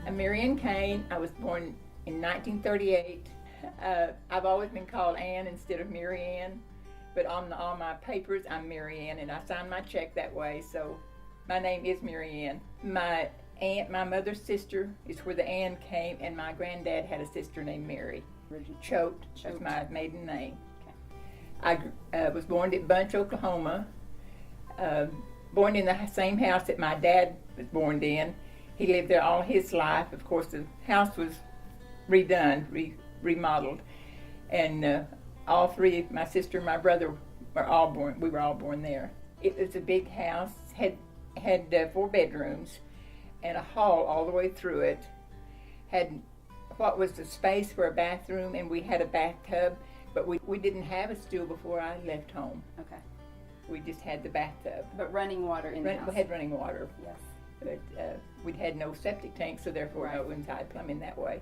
I'm Mary Ann Cain. I was born in 1938. I've always been called Ann instead of Mary Ann, but on all my papers I'm Mary Ann, and I sign my check that way, so my name is Mary Ann. My aunt, my mother's sister, is where the Ann came, and my granddad had a sister named Mary. Choate was my maiden name. Okay. I was born at Bunch, Oklahoma, born in the same house that my dad was born in. He lived there all his life. Of course, the house was redone, remodeled, and all three, my sister and my brother, were all born. We were all born there. It was a big house. Had 4 bedrooms and a hall all the way through it. Had what was the space for a bathroom, and we had a bathtub, but we didn't have a stool before I left home. Okay. We just had the bathtub. But running water in the house? We had running water. Yes. But we'd had no septic tank, so therefore no inside plumbing that way.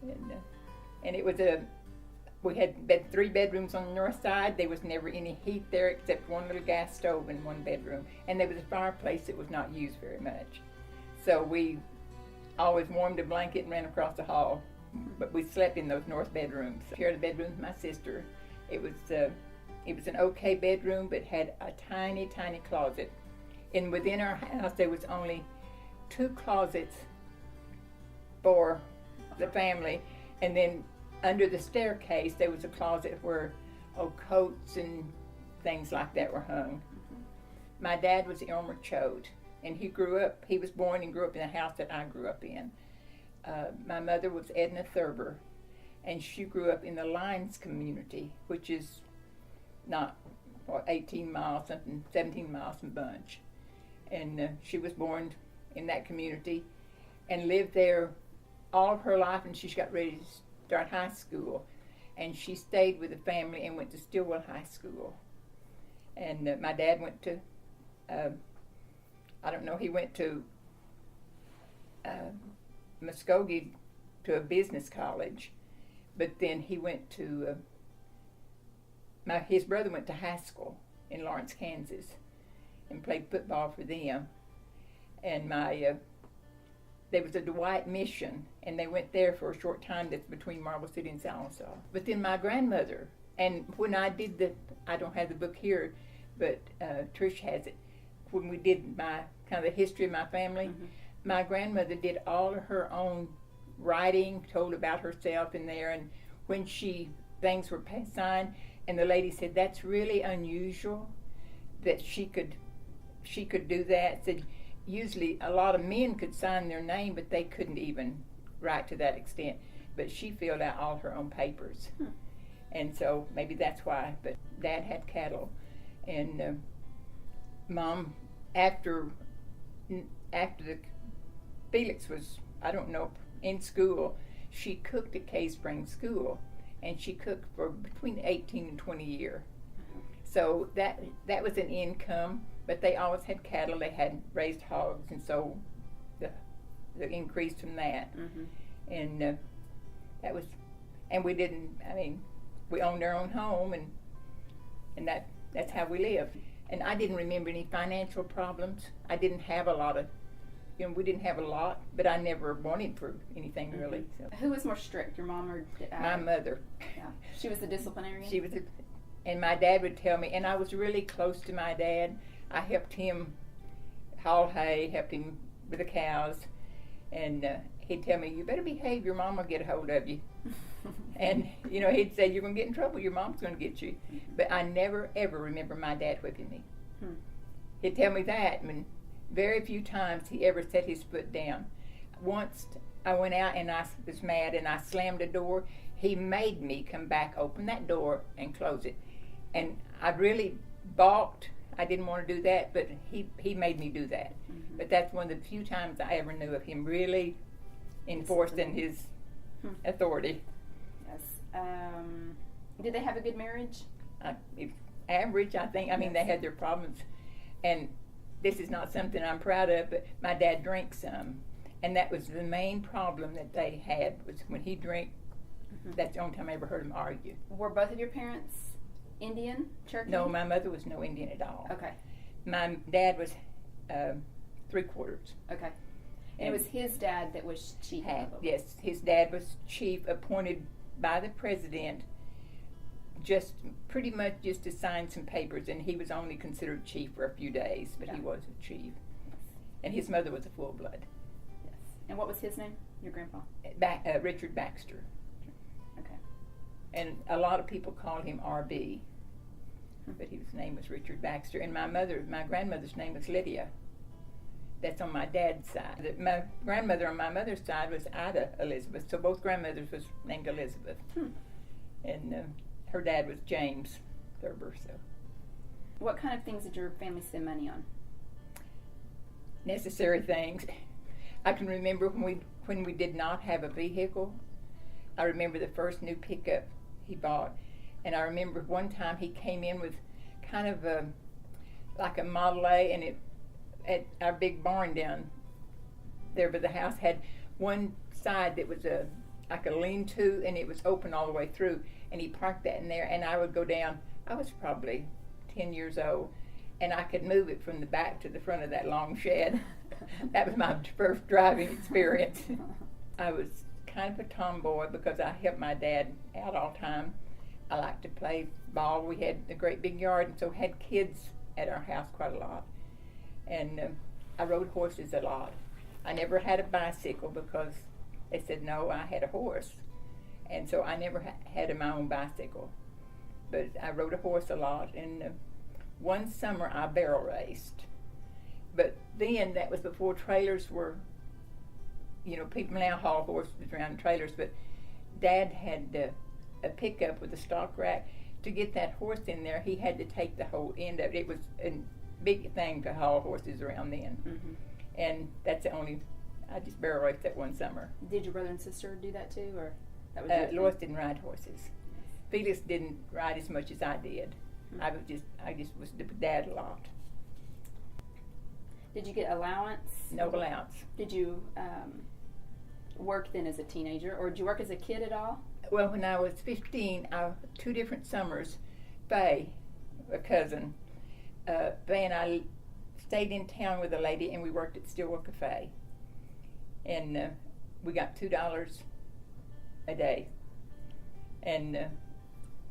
Yes. And it was we had 3 bedrooms on the north side. There was never any heat there except one little gas stove in one bedroom. And there was a fireplace that was not used very much. So we always warmed a blanket and ran across the hall. But we slept in those north bedrooms. Shared a bedroom with my sister. It was an okay bedroom, but had a tiny, tiny closet. And within our house, there was only 2 closets for the family. And then under the staircase, there was a closet where coats and things like that were hung. My dad was Elmer Choate, and he was born and grew up in the house that I grew up in. My mother was Edna Thurber, and she grew up in the Lines community, which is not 18 miles, something 17 miles from Bunch. And she was born in that community and lived there all of her life, and she got ready to start high school. And she stayed with the family and went to Stillwell High School. And my dad went to, he went to Muskogee to a business college, but then he went to, his brother went to high school in Lawrence, Kansas, and played football for them. And there was a Dwight mission, and they went there for a short time. That's between Marble City and Sallisaw. But then my grandmother, and when I did I don't have the book here, but Trish has it. When we did my kind of the history of my family, my grandmother did all of her own writing, told about herself in there, and when things were signed, and the lady said that's really unusual that she could do that. Said usually a lot of men could sign their name, but they couldn't even write to that extent. But she filled out all her own papers. And so maybe that's why. But Dad had cattle, and Mom, after Felix was, in school, she cooked at Cave Springs School, and she cooked for between 18 and 20 years. So that was an income. But they always had cattle. They had raised hogs, and so the increase from that. And that was, and we didn't. We owned our own home, and that's how we lived. And I didn't remember any financial problems. I didn't have a lot of, we didn't have a lot, but I never wanted for anything really. So. Who was more strict, your mom or Dad? My mother. Yeah, she was the disciplinarian. She was, and my dad would tell me, and I was really close to my dad. I helped him haul hay, helped him with the cows, and he'd tell me, you better behave, your mom will get a hold of you. And, he'd say, you're going to get in trouble, your mom's going to get you. But I never, ever remember my dad whipping me. He'd tell me that, and very few times he ever set his foot down. Once I went out and I was mad and I slammed a door, he made me come back, open that door, and close it. And I really balked. I didn't want to do that, but he made me do that. But that's one of the few times I ever knew of him really enforcing his authority. Yes. Did they have a good marriage? Average, I think. They had their problems. And this is not something I'm proud of, but my dad drank some. And that was the main problem that they had, was when he drank. That's the only time I ever heard him argue. Were both of your parents Indian, Cherokee? No, my mother was no Indian at all. Okay. My dad was 3/4. Okay. And it was his dad that was chief. Yes, his dad was chief, appointed by the president, just pretty much just to sign some papers, and he was only considered chief for a few days, but he was a chief. And his mother was a full blood. Yes. And what was his name? Your grandpa? Richard Baxter. Okay. And a lot of people called him R.B., but his name was Richard Baxter. And my grandmother's name was Lydia. That's on my dad's side. My grandmother on my mother's side was Ida Elizabeth, so both grandmothers was named Elizabeth. And her dad was James Thurber. So, what kind of things did your family spend money on? Necessary things. I can remember when we did not have a vehicle. I remember the first new pickup he bought, and I remember one time he came in with kind of like a Model A, and it at our big barn down there, but the house had one side that was like a lean-to, and it was open all the way through, and he parked that in there, and I would go down. I was probably 10 years old, and I could move it from the back to the front of that long shed. That was my first driving experience. I was kind of a tomboy because I helped my dad out all the time. I liked to play ball. We had a great big yard, and so had kids at our house quite a lot. And I rode horses a lot. I never had a bicycle because they said no, I had a horse. And so I never had my own bicycle. But I rode a horse a lot, and one summer I barrel raced. But then that was before trailers were, people now haul horses around trailers, but Dad had a pickup with a stock rack. To get that horse in there, he had to take the whole end of it. It was a big thing to haul horses around then. Mm-hmm. And that's I just barrel raced that one summer. Did your brother and sister do that too, or that was Lois didn't ride horses. Felix didn't ride as much as I did. Mm-hmm. I just was with Dad a lot. Did you get allowance? No allowance. Did you work then as a teenager, or did you work as a kid at all? Well, when I was 15, 2 different summers, Faye, a cousin, Faye and I stayed in town with a lady, and we worked at Stillwell Cafe. And we got $2 a day. And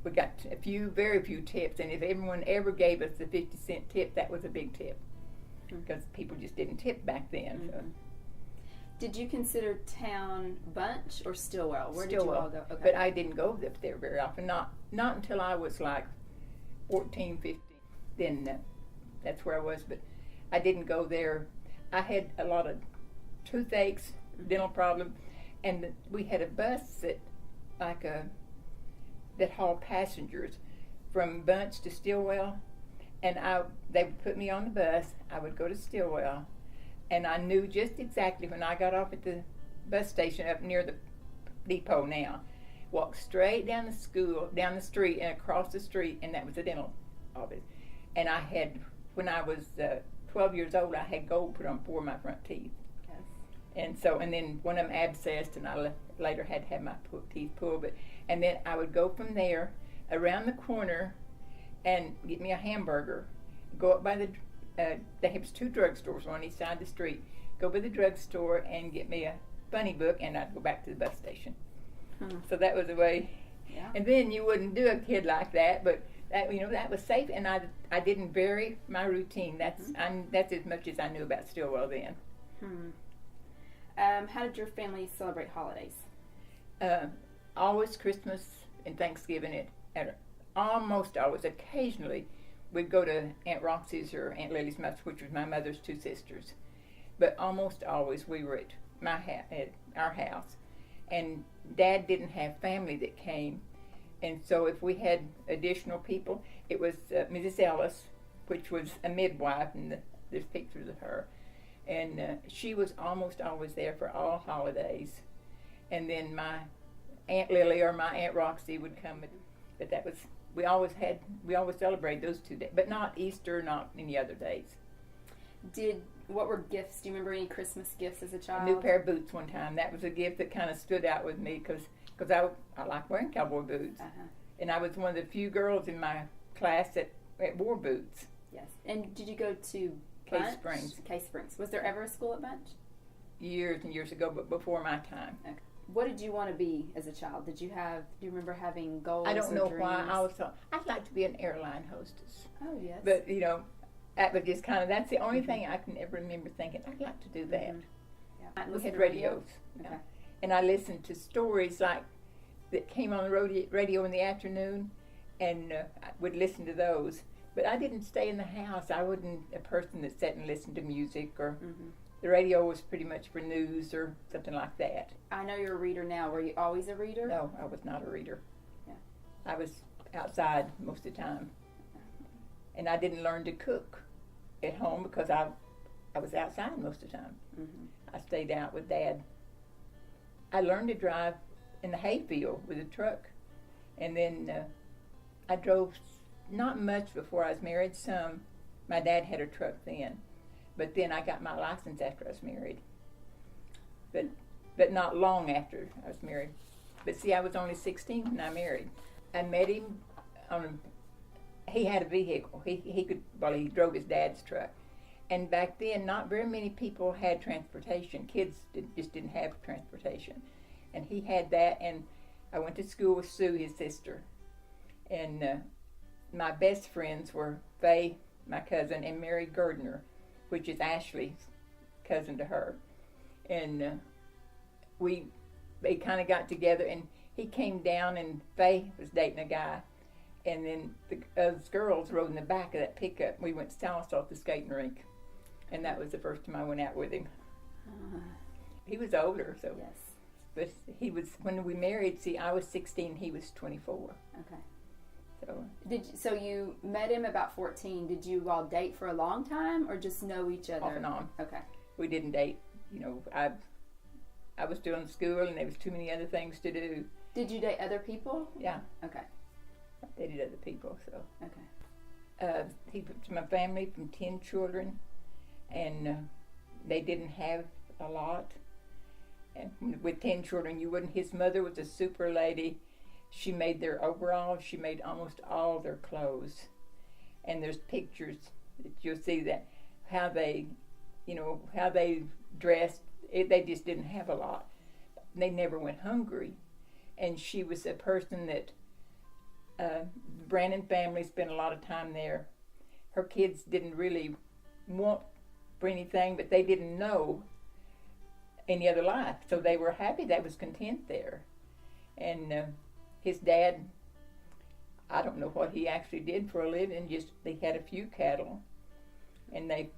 we got very few tips. And if everyone ever gave us the 50-cent tip, that was a big tip. Because people just didn't tip back then. Mm-hmm. So. Did you consider town Bunch or Stillwell? Where Stillwell, did you all go? Okay. But I didn't go up there very often. Not until I was like 14, 15. Then that's where I was. But I didn't go there. I had a lot of toothaches, dental problems, and we had a bus that hauled passengers from Bunch to Stillwell, and they would put me on the bus. I would go to Stillwell, and I knew just exactly when I got off at the bus station up near the depot now, walk straight down the street and across the street, and that was the dental office. And when I was 12 years old, I had gold put on 4 of my front teeth. Yes. And then one of them abscessed, and I later had to have my teeth pulled. And then I would go from there around the corner and get me a hamburger, go up by there was 2 drugstores on each side of the street, go by the drugstore and get me a funny book, and I'd go back to the bus station. So that was the way. Yeah. And then you wouldn't do a kid like that, but that was safe, and I didn't vary my routine. That's as much as I knew about Stillwell then. How did your family celebrate holidays? Always Christmas and Thanksgiving. Almost always. Occasionally, we'd go to Aunt Roxy's or Aunt Lily's, which was my mother's 2 sisters. But almost always we were at our house. And Dad didn't have family that came. And so if we had additional people, it was Mrs. Ellis, which was a midwife, and there's pictures of her. And she was almost always there for all holidays. And then my Aunt Lily or my Aunt Roxy would come. But that was, we always celebrated those 2 days, but not Easter, not any other days. What were gifts? Do you remember any Christmas gifts as a child? A new pair of boots one time. That was a gift that kind of stood out with me because I like wearing cowboy boots. And I was one of the few girls in my class that wore boots. Yes. And did you go to Case Springs. Case Springs. Was there ever a school at Bunch? years and years ago, but before my time. Okay. What did you want to be as a child? Do you remember having goals? I don't know dreams? why I was thought I'd like to be an airline hostess. Oh, yes. But, that was just that's the only thing I can ever remember thinking, I'd like to do that. Mm-hmm. Yeah. We had radios. Okay. Yeah. And I listened to stories that came on the radio in the afternoon, and I would listen to those. But I didn't stay in the house. I wasn't a person that sat and listened to music, or the radio was pretty much for news or something like that. I know you're a reader now. Were you always a reader? No, I was not a reader. Yeah. I was outside most of the time. And I didn't learn to cook at home because I was outside most of the time. I stayed out with Dad. I learned to drive in the hayfield with a truck. And then I drove not much before I was married, some. My dad had a truck then. But then I got my license after I was married. But not long after I was married. But see, I was only 16 when I married. I met him he had a vehicle. He drove his dad's truck. And back then, not very many people had transportation. Kids just didn't have transportation. And he had that, and I went to school with Sue, his sister. And my best friends were Faye, my cousin, and Mary Gardner, which is Ashley's cousin to her. And they kind of got together, and he came down, and Faye was dating a guy. And then those girls rode in the back of that pickup. We went south off the skating rink. And that was the first time I went out with him. He was older, so. Yes. But when we married, see, I was 16, he was 24. Okay. So you met him about 14. Did you all date for a long time or just know each other? Off and on. Okay. We didn't date. I was still in school, and there was too many other things to do. Did you date other people? Yeah. Okay. I dated other people, so. Okay. He was my family from 10 children, and they didn't have a lot. And with 10 children, his mother was a super lady. She made their overalls. She made almost all their clothes. And there's pictures that you'll see that how they dressed. They just didn't have a lot. They never went hungry. And she was a person that Brandon family spent a lot of time there. Her kids didn't really want for anything, but they didn't know any other life. So they were happy. They was content there. And his dad, I don't know what he actually did for a living, just they had a few cattle, and they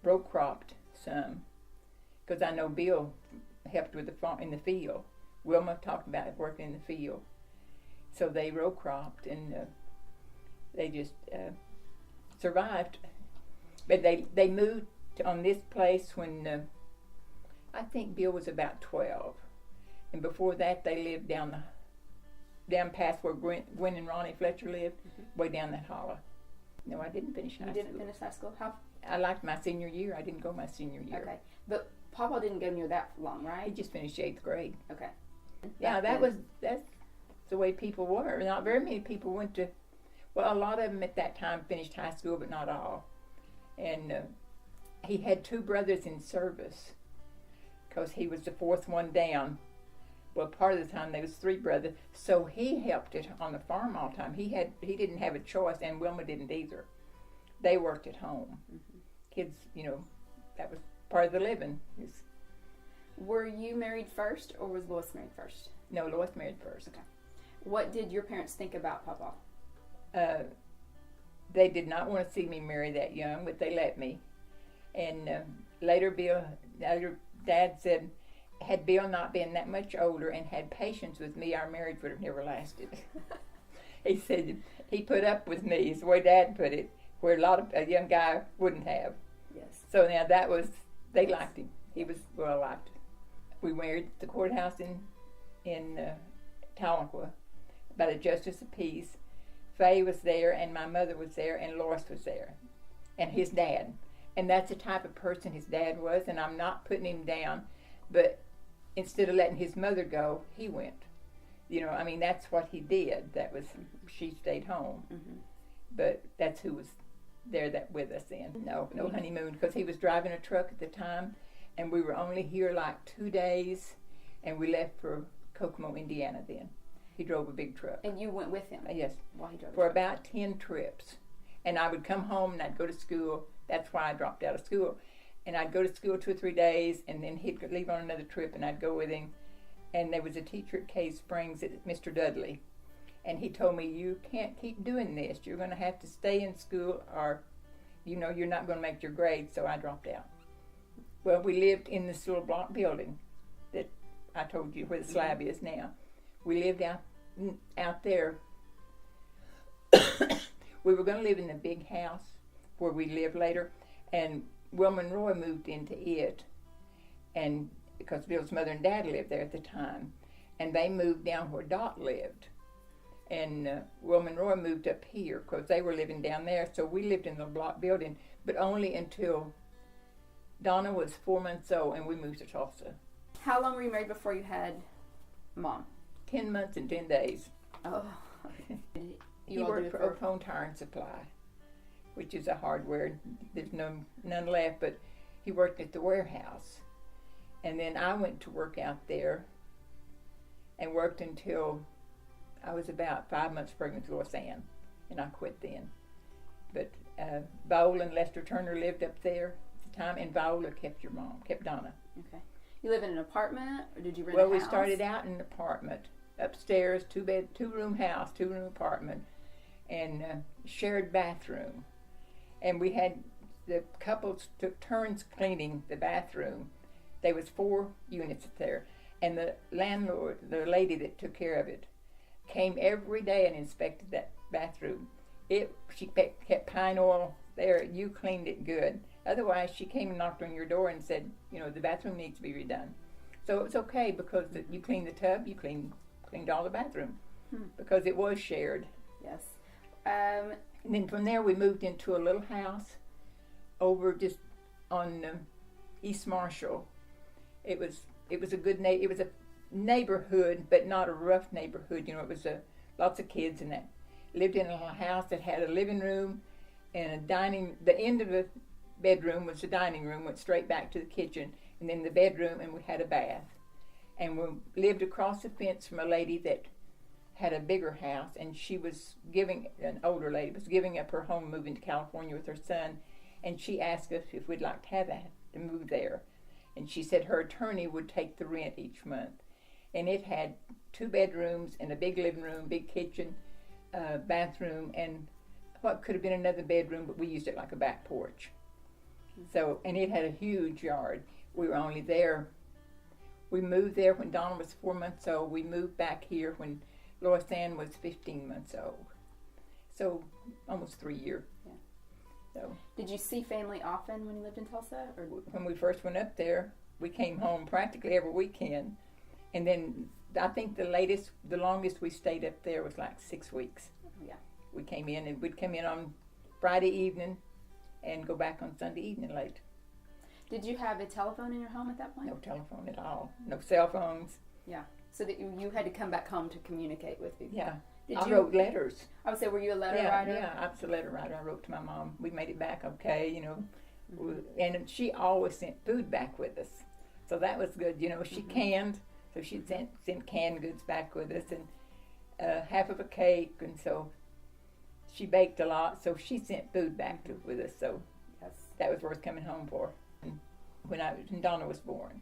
row cropped some. Because I know Bill helped with the farm in the field. Wilma talked about working in the field. So they row cropped, and they just survived. But they moved on this place when I think Bill was about 12. And before that, they lived down past where Gwen and Ronnie Fletcher lived, way down that hollow. No, I didn't finish high school. You didn't finish high school? How? I liked my senior year. I didn't go my senior year. Okay. But Papa didn't go near that long, right? He just finished 8th grade. Okay. Yeah, that's the way people were. Not very many people went to, well, a lot of them at that time finished high school, but not all. And he had 2 brothers in service because he was the 4th one down. Well, part of the time there was 3 brothers, so he helped it on the farm all the time. He didn't have a choice, and Wilma didn't either. They worked at home. Kids, that was part of the living. Were you married first, or was Lois married first? No, Lois married first. Okay. What did your parents think about Papa? They did not want to see me marry that young, but they let me. And later Dad said, had Bill not been that much older and had patience with me, our marriage would have never lasted. He said he put up with me, is the way Dad put it, where a young guy wouldn't have. Yes. So now they liked him. He was well liked. We married at the courthouse in Tahlequah by the Justice of Peace. Faye was there, and my mother was there, and Lois was there, and his dad. And that's the type of person his dad was, and I'm not putting him down, but instead of letting his mother go, he went. That's what he did. She stayed home. But that's who was there with us then. No honeymoon, because he was driving a truck at the time, and we were only here like 2 days, and we left for Kokomo, Indiana then. He drove a big truck. And you went with him? Yes. While he drove for about 10 trips. And I would come home and I'd go to school. That's why I dropped out of school. And I'd go to school 2 or 3 days, and then he'd leave on another trip, and I'd go with him. And there was a teacher at Cave Springs, Mr. Dudley, and he told me, you can't keep doing this. You're going to have to stay in school, or, you know, you're not going to make your grades. So I dropped out. Well, we lived in this little block building that I told you where the slab is now. We lived out there. We were going to live in the big house where we lived later, and Wilma and Roy moved into it, and because Bill's mother and dad lived there at the time, and they moved down where Dot lived, and Wilma and Roy moved up here because they were living down there. So we lived in the block building, but only until Donna was 4 months old, and we moved to Tulsa. How long were you married before you had Mom? 10 months and 10 days. Oh. He worked for Ophone Tire and Supply, which is a hardware. There's none left, but he worked at the warehouse. And then I went to work out there and worked until I was about 5 months pregnant with Lois Ann, and I quit then. But Viola and Lester Turner lived up there at the time, and Viola kept Donna. Okay. You live in an apartment, or did you rent a house? Well, we started out in an apartment, upstairs, 2-room house, 2-room apartment, and shared bathroom. And we had, the couples took turns cleaning the bathroom. There was 4 units there, and the landlord, the lady that took care of it, came every day and inspected that bathroom. She kept pine oil there. You cleaned it good. Otherwise, she came and knocked on your door and said, you know, the bathroom needs to be redone. So it was okay because you cleaned the tub, you cleaned all the bathroom because it was shared. Yes. And then from there we moved into a little house over just on East Marshall. It was a good it was a neighborhood, but not a rough neighborhood. You know, it was lots of kids in that. Lived in a little house that had a living room and a dining. The end of the bedroom was the dining room, went straight back to the kitchen, and then the bedroom, and we had a bath. And we lived across the fence from a lady that had a bigger house, and she was an older lady, was giving up her home, moving to California with her son, and she asked us if we'd like to move there. And she said her attorney would take the rent each month. And it had 2 bedrooms and a big living room, big kitchen, bathroom, and what could have been another bedroom, but we used it like a back porch. So, and it had a huge yard. We were only there. We moved there when Donna was 4 months old. We moved back here when Lois Ann was 15 months old. So, almost 3 years. Yeah. So, did you see family often when you lived in Tulsa? Or? When we first went up there, we came home practically every weekend. And then I think the longest we stayed up there was like 6 weeks. Yeah. We came in, and we'd come in on Friday evening and go back on Sunday evening late. Did you have a telephone in your home at that point? No telephone at all. No cell phones. Yeah. So that you had to come back home to communicate with people. Yeah. I wrote letters. I would say, were you a letter writer? Yeah, I was a letter writer. I wrote to my mom. We made it back okay, you know. Mm-hmm. And she always sent food back with us. So that was good. You know, she canned, so she'd sent canned goods back with us, and half of a cake, and so she baked a lot, so she sent food back with us. So that was worth coming home for. And when Donna was born,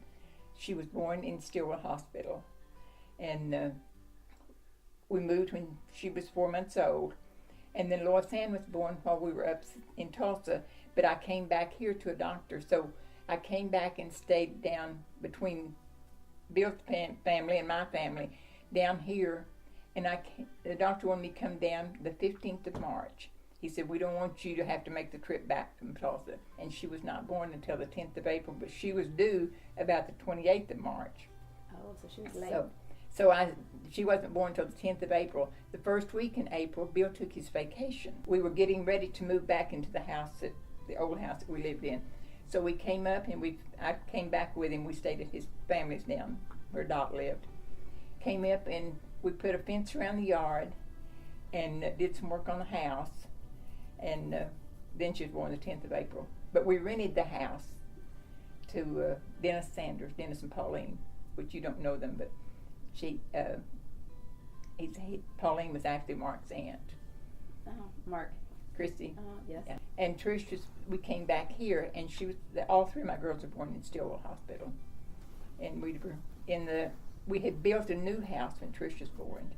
she was born in Stillwell Hospital, and we moved when she was 4 months old, and then Lois Ann was born while we were up in Tulsa. But I came back here to a doctor, so I came back and stayed down between Bill's family and my family down here, and the doctor wanted me to come down the 15th of March. He said, we don't want you to have to make the trip back from Tulsa. And she was not born until the 10th of April, but she was due about the 28th of March. Oh, so she was late. She wasn't born until the 10th of April. The first week in April, Bill took his vacation. We were getting ready to move back into the old house that we lived in. So we came up, and I came back with him. We stayed at his family's down where Dot lived. Came up, and we put a fence around the yard and did some work on the house. And then she was born the 10th of April. But we rented the house to Dennis Sanders, Dennis and Pauline, which you don't know them, but Pauline was actually Mark's aunt. Oh, Mark. Christy. Yes. Yeah. And Trish we came back here, and all three of my girls were born in Stillwell Hospital. And we had built a new house when Trish was born.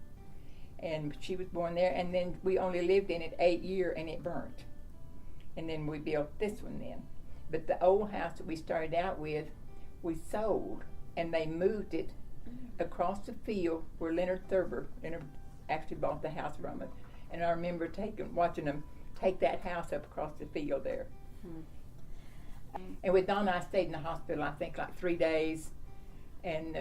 And she was born there, and then we only lived in it 8 years, and it burnt. And then we built this one then. But the old house that we started out with, we sold, and they moved it across the field where Leonard Thurber actually bought the house from us. And I remember watching them take that house up across the field there. And with Donna, I stayed in the hospital, I think, like 3 days, and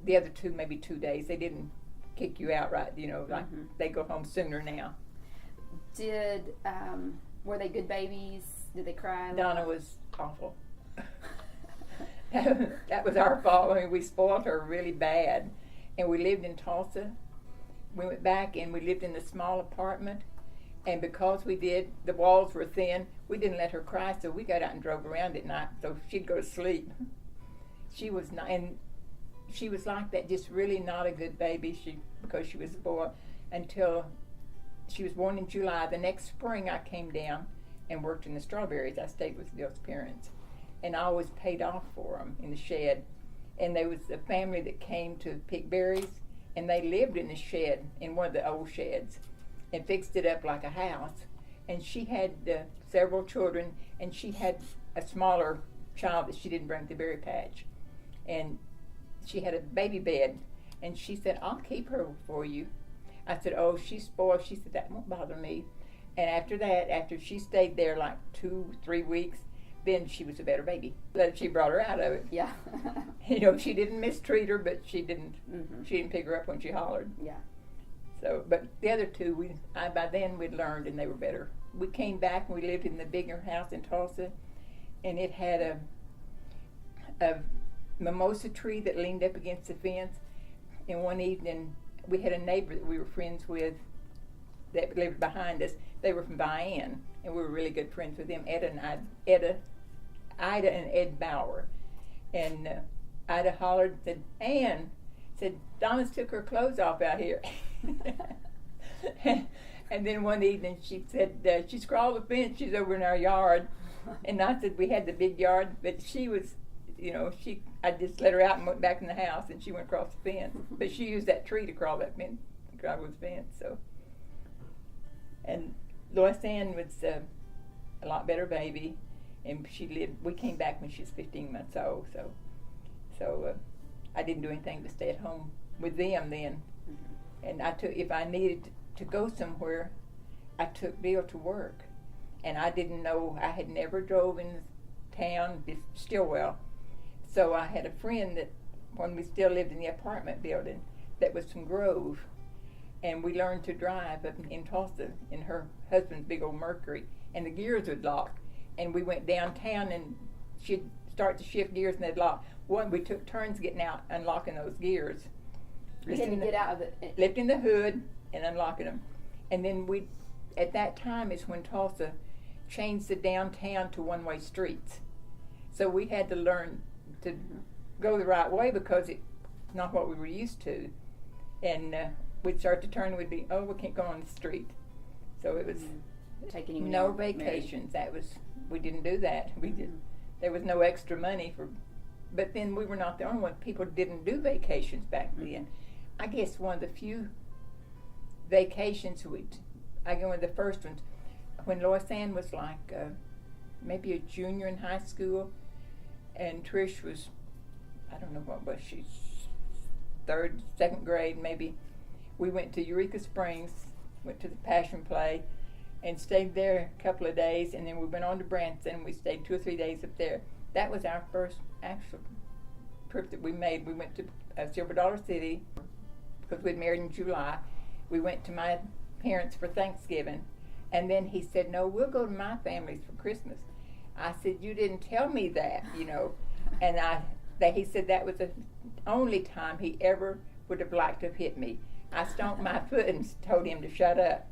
the other two, maybe 2 days. They didn't kick you out, right? Like they go home sooner now. Were they good babies? Did they cry? Donna was awful. That was our fault. I mean, we spoiled her really bad. And we lived in Tulsa. We went back and we lived in a small apartment. And because the walls were thin, we didn't let her cry, so we got out and drove around at night so she'd go to sleep. She was not, and she was like that, just really not a good baby because she was spoiled until she was born in July. The next spring I came down and worked in the strawberries. I stayed with Bill's parents. And I always paid off for them in the shed. And there was a family that came to pick berries, and they lived in the shed, in one of the old sheds, and fixed it up like a house. And she had several children, and she had a smaller child that she didn't bring to the berry patch. And she had a baby bed, and she said, "I'll keep her for you." I said, "Oh, she's spoiled." She said, "That won't bother me." And after that, after she stayed there like 2-3 weeks, then she was a better baby. But she brought her out of it. Yeah. She didn't mistreat her, but she didn't pick her up when she hollered. Yeah. So, but the other two, by then we'd learned, and they were better. We came back and we lived in the bigger house in Tulsa, and it had a mimosa tree that leaned up against the fence. And one evening, we had a neighbor that we were friends with that lived behind us. They were from Diane, and we were really good friends with them, Ida and Ed Bauer. And Ida hollered and said, "Ann," said, "Donna's took her clothes off out here." And then one evening she said, "She scrawled the fence, she's over in our yard." And I said, "We had the big yard," but she was, I just let her out and went back in the house, and she went across the fence. But she used that tree to crawl that fence, driveway fence, so. And Lois Ann was a lot better baby, and we came back when she was 15 months old, so I didn't do anything but stay at home with them then. And if I needed to go somewhere, I took Bill to work. And I didn't know, I had never drove in town, Stillwell. So I had a friend that, when we still lived in the apartment building, that was from Grove. And we learned to drive up in Tulsa in her husband's big old Mercury, and the gears would lock. And we went downtown, and she'd start to shift gears, and they'd lock. We took turns getting out, unlocking those gears. You had to get out of it. Lifting the hood and unlocking them. And then at that time is when Tulsa changed the downtown to one-way streets. So we had to learn to go the right way because it's not what we were used to. And we'd start to turn, we'd be, "Oh, we can't go on the street." So it was no vacations. We didn't do that. There was no extra money but then we were not the only one. People didn't do vacations back then. I guess one of the few vacations one of the first ones, when Lois Ann was like maybe a junior in high school, and Trish was, I don't know what was she, second grade maybe. We went to Eureka Springs, went to the Passion Play, and stayed there a couple of days, and then we went on to Branson. We stayed 2 or 3 days up there. That was our first actual trip that we made. We went to Silver Dollar City because we'd married in July. We went to my parents for Thanksgiving, and then he said, "No, we'll go to my family's for Christmas." I said, "You didn't tell me that, And he said that was the only time he ever would have liked to have hit me. I stomped my foot and told him to shut up.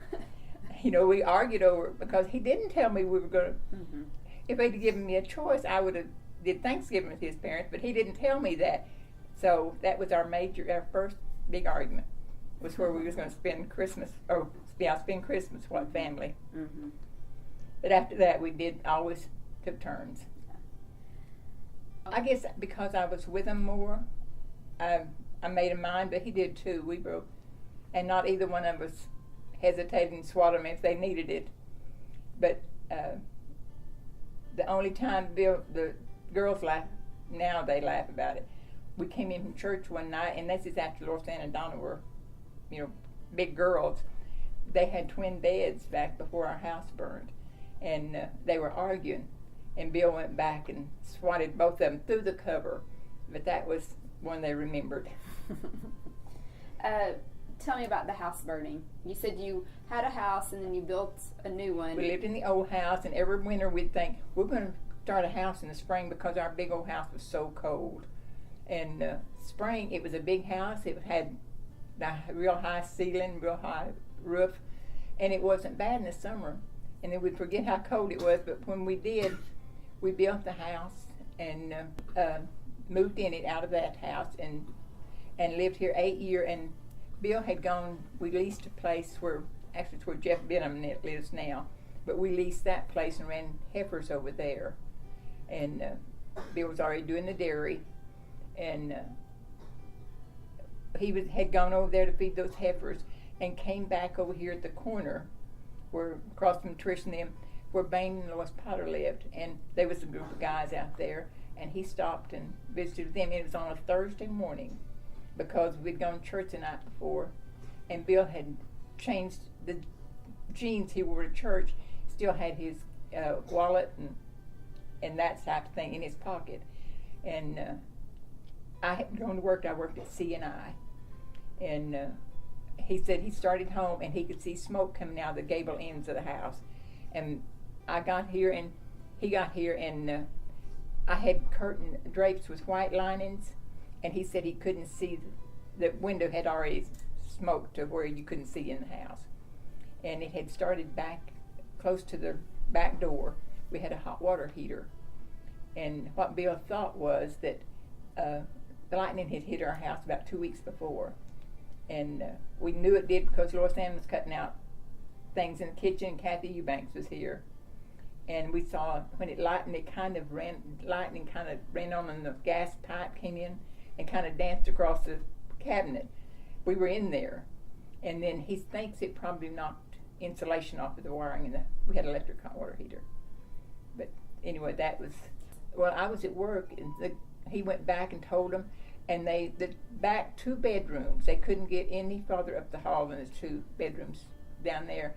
We argued over it because he didn't tell me we were going to. If he'd given me a choice, I would have did Thanksgiving with his parents, but he didn't tell me that. So that was our first big argument, was where we was going to spend Christmas, spend Christmas with family. Mm-hmm. But after that, we did always took turns. I guess because I was with him more, I made him mine, but he did too. We broke, and not either one of us hesitated and swallowed me if they needed it. But the only time the girls laugh, now they laugh about it. We came in from church one night, and this is after Lois Ann and Donna were, big girls. They had twin beds back before our house burned, and they were arguing. And Bill went back and swatted both of them through the cover, but that was one they remembered. Tell me about the house burning. You said you had a house and then you built a new one. We lived in the old house, and every winter we'd think, we're going to start a house in the spring because our big old house was so cold. And spring, it was a big house. It had the real high ceiling, real high roof, and it wasn't bad in the summer. And then we'd forget how cold it was, but when we did, we built the house and moved in it out of that house and lived here 8 years. And Bill had gone, we leased a place actually it's where Jeff Benham lives now, but we leased that place and ran heifers over there. And Bill was already doing the dairy, and he had gone over there to feed those heifers and came back over here at the corner where across from Trish and them, where Bain and Lois Potter lived, and there was a group of guys out there, and he stopped and visited them. It was on a Thursday morning because we'd gone to church the night before, and Bill had changed the jeans he wore to church, still had his wallet and that type of thing in his pocket. And I had gone to work. I worked at C&I, and he said he started home and he could see smoke coming out of the gable ends of the house. And I got here and he got here, and I had curtain drapes with white linings, and he said he couldn't see, the window had already smoked to where you couldn't see in the house. And it had started back close to the back door. We had a hot water heater. And what Bill thought was that the lightning had hit our house about 2 weeks before. And we knew it did because Lois Ann was cutting out things in the kitchen, and Kathy Eubanks was here. And we saw when it lightened, lightning kind of ran on, and the gas pipe came in and kind of danced across the cabinet. We were in there, and then he thinks it probably knocked insulation off of the wiring, and we had an electric hot water heater. But anyway, I was at work, and he went back and told them, and the back 2 bedrooms, they couldn't get any farther up the hall than the 2 bedrooms down there.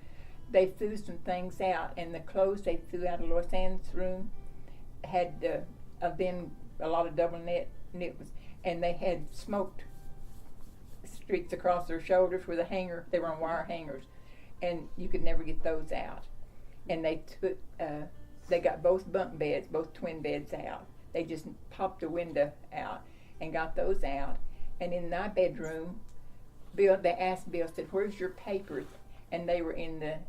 They threw some things out, and the clothes they threw out of Lois Ann's room had been a lot of double knit, and they had smoked streaks across their shoulders with a hanger. They were on wire hangers, and you could never get those out. And they got both bunk beds, both twin beds out. They just popped the window out and got those out. And in my bedroom, they asked Bill, said, "Where's your papers?" And they were in the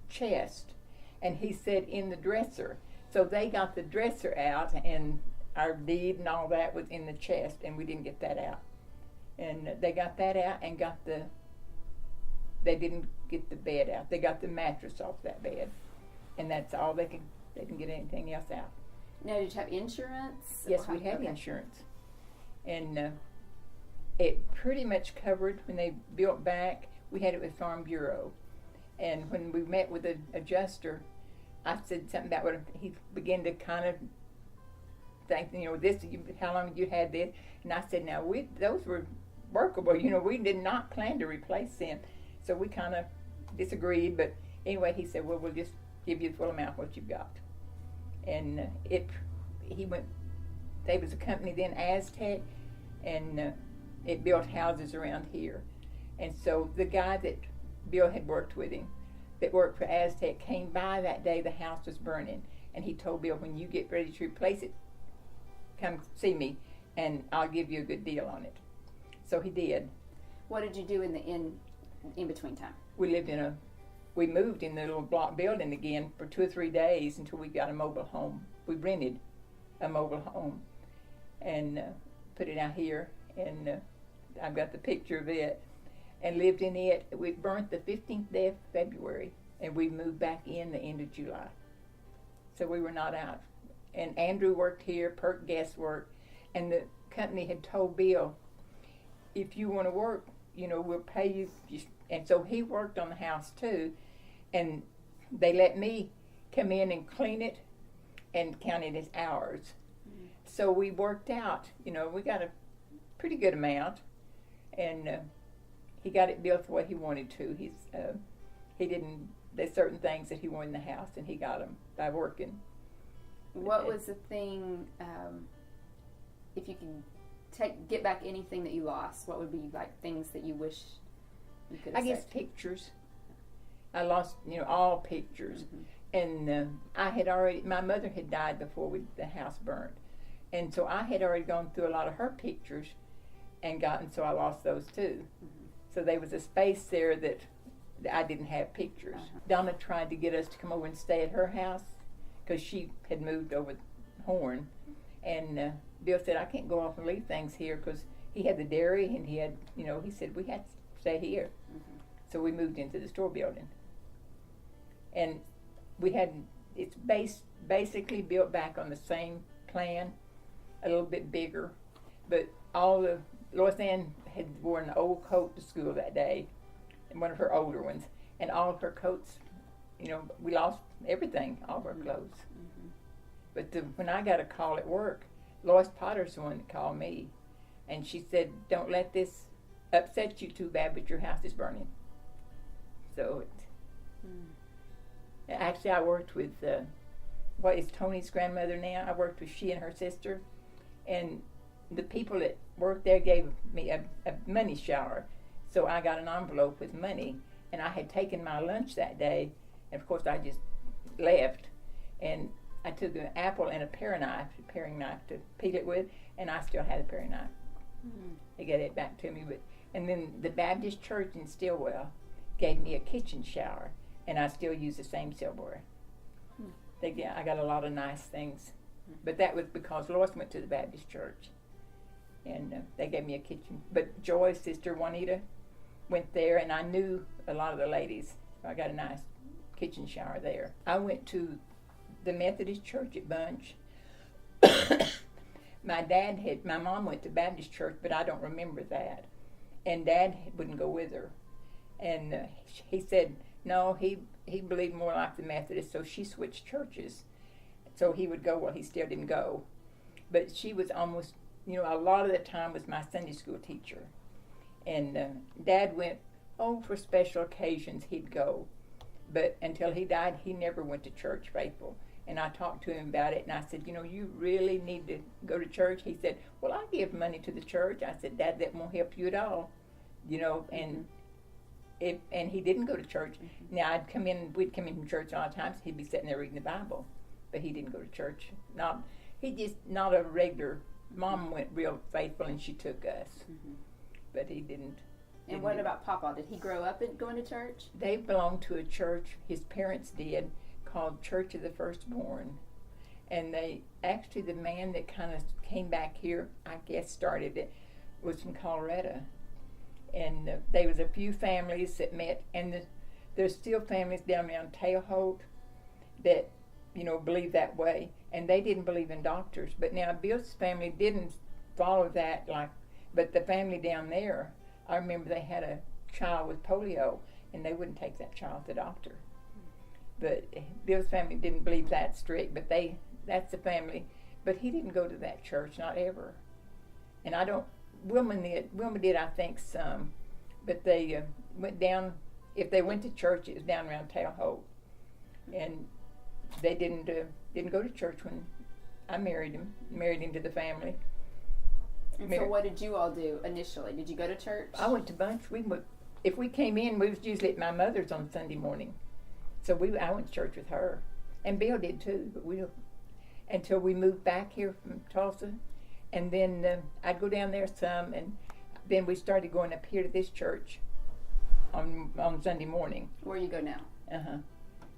chest. And he said, "In the dresser." So they got the dresser out, and our deed and all that was in the chest, and we didn't get that out. And they got that out and they didn't get the bed out. They got the mattress off that bed. And that's all they didn't get anything else out. Now, did you have insurance? Yes, we had insurance. And it pretty much covered, when they built back, we had it with Farm Bureau. And when we met with the adjuster, I said something about what he began to kind of think, how long you had this? And I said, now, those were workable. We did not plan to replace them. So we kind of disagreed. But anyway, he said, well, we'll just give you the full amount of what you've got. And there was a company then, Aztec, and it built houses around here. And so the guy that Bill had worked with him, that worked for Aztec, came by that day the house was burning. And he told Bill, when you get ready to replace it, come see me, and I'll give you a good deal on it. So he did. What did you do in between time? We moved in the little block building again for 2 or 3 days until we got a mobile home. We rented a mobile home, and put it out here, and I've got the picture of it, and lived in it. We burnt the 15th day of February, and we moved back in the end of July. So we were not out. And Andrew worked here, Perk Guest worked, and the company had told Bill, if you want to work, we'll pay you. And so he worked on the house too, and they let me come in and clean it and count it as hours. Mm-hmm. So we worked out, we got a pretty good amount, and he got it built the way he wanted to. There's certain things that he wanted in the house, and he got them by working. What was the thing, if you can get back anything that you lost, what would be like things that you wish you could have I guess pictures. I lost, all pictures. Mm-hmm. And my mother had died before the house burned. And so I had already gone through a lot of her pictures so I lost those too. Mm-hmm. So there was a space there that I didn't have pictures. Uh-huh. Donna tried to get us to come over and stay at her house because she had moved over Horn. And Bill said, I can't go off and leave things here because he had the dairy and he had, he said we had to stay here. Mm-hmm. So we moved into the store building. And it's basically built back on the same plan, a little bit bigger. But Lois Ann had worn an old coat to school that day, and one of her older ones. And all of her coats, we lost everything, all of our clothes. Mm-hmm. But when I got a call at work, Lois Potter's the one that called me. And she said, don't let this upset you too bad, but your house is burning. So actually I worked with, what is Tony's grandmother now? I worked with she and her sister. And the people that worked there gave me a money shower. So I got an envelope with money. And I had taken my lunch that day. And of course I just left. And I took an apple and a paring knife to peel it with, and I still had a paring knife. Mm-hmm. They gave it back to me. And then the Baptist church in Stillwell gave me a kitchen shower, and I still use the same silverware. Mm-hmm. I got a lot of nice things. Mm-hmm. But that was because Lois went to the Baptist church, and they gave me a kitchen. But Joy's sister, Juanita, went there, and I knew a lot of the ladies, so I got a nice kitchen shower there. I went to the Methodist church at Bunch. My mom went to Baptist church, but I don't remember that. And Dad wouldn't go with her. And he said, no, he believed more like the Methodist, so she switched churches. So he would go, well, he still didn't go. But she was almost, a lot of the time was my Sunday school teacher. And Dad went, for special occasions he'd go. But until he died, he never went to church faithful. And I talked to him about it, and I said, you really need to go to church. He said, well, I give money to the church. I said, Dad, that won't help you at all, and and he didn't go to church. Mm-hmm. Now, we'd come in from church a lot of times, he'd be sitting there reading the Bible, but he didn't go to church. Not a regular. Mom went real faithful, and she took us, mm-hmm. but he didn't. And what about Papa? Did he grow up going to church? They belonged to a church, his parents did, called Church of the Firstborn. And the man that kind of came back here, I guess started it, was from Colorado. And there was a few families that met, and there's still families down around Tailholt that, believe that way. And they didn't believe in doctors. But now Bill's family didn't follow that, but the family down there, I remember they had a child with polio, and they wouldn't take that child to the doctor. But Bill's family didn't believe that strict, but that's the family. But he didn't go to that church, not ever. And Wilma did, I think, some. But they went down, if they went to church, it was down around Tailholt. And they didn't go to church when I married him to the family. And so what did you all do initially? Did you go to church? I went to Bunch. If we came in, we was usually at my mother's on Sunday morning. So I went to church with her, and Bill did too. But until we moved back here from Tulsa, and then I'd go down there some, and then we started going up here to this church on Sunday morning. Where you go now?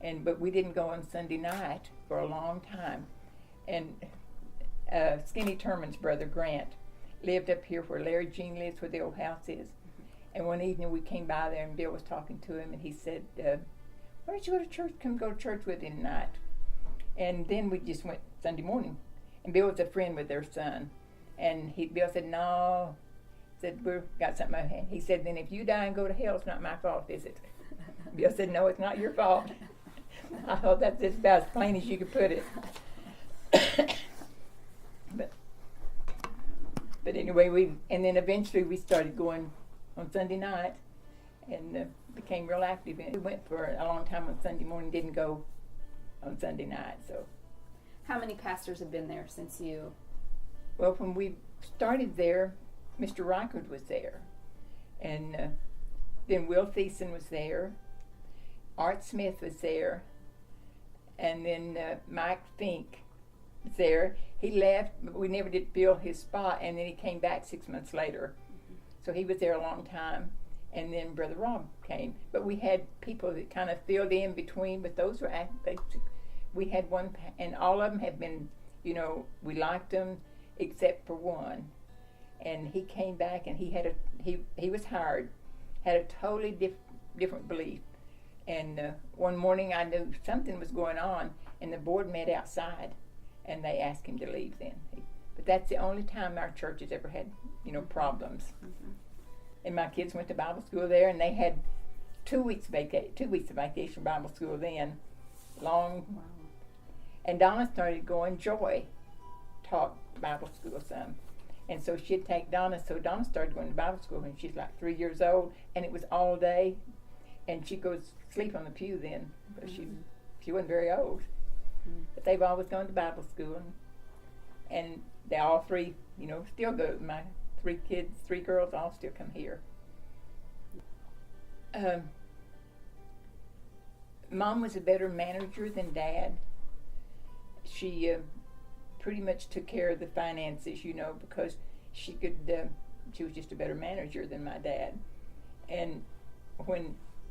But we didn't go on Sunday night for a long time, and Skinny Terman's brother, Grant, lived up here where Larry Jean lives, where the old house is. And one evening we came by there, and Bill was talking to him, and he said, why don't you go to church? Come go to church with him tonight. And then we just went Sunday morning. And Bill was a friend with their son. And Bill said, no. Said, we've got something on hand. He said, then if you die and go to hell, it's not my fault, is it? Bill said, no, it's not your fault. I thought that's just about as plain as you could put it. But anyway, and then eventually we started going on Sunday night, and became real active. And we went for a long time on Sunday morning, didn't go on Sunday night. So, how many pastors have been there since you? Well, when we started there, Mr. Reichard was there, and then Will Thiessen was there, Art Smith was there, and then Mike Fink was there. He left, but we never did fill his spot, and then he came back 6 months later. So he was there a long time, and then Brother Rob came. But we had people that kind of filled in between, but those were we had one, and all of them have been, we liked them except for one. And he came back, and he was hired, had a totally different belief. And one morning I knew something was going on, and the board met outside, and they asked him to leave then. But that's the only time our church has ever had, problems. Mm-hmm. And my kids went to Bible school there, and they had 2 weeks of vacation Bible school then, long. Wow. And Donna started going. Joy taught Bible school some. And so she'd take Donna, so Donna started going to Bible school when she's like 3 years old, and it was all day, and she'd go sleep on the pew then, but she wasn't very old. Mm-hmm. But they've always gone to Bible school, and they all three, still go. My 3 kids, 3 girls, all still come here. Mom was a better manager than Dad. She pretty much took care of the finances, because she could. She was just a better manager than my dad, and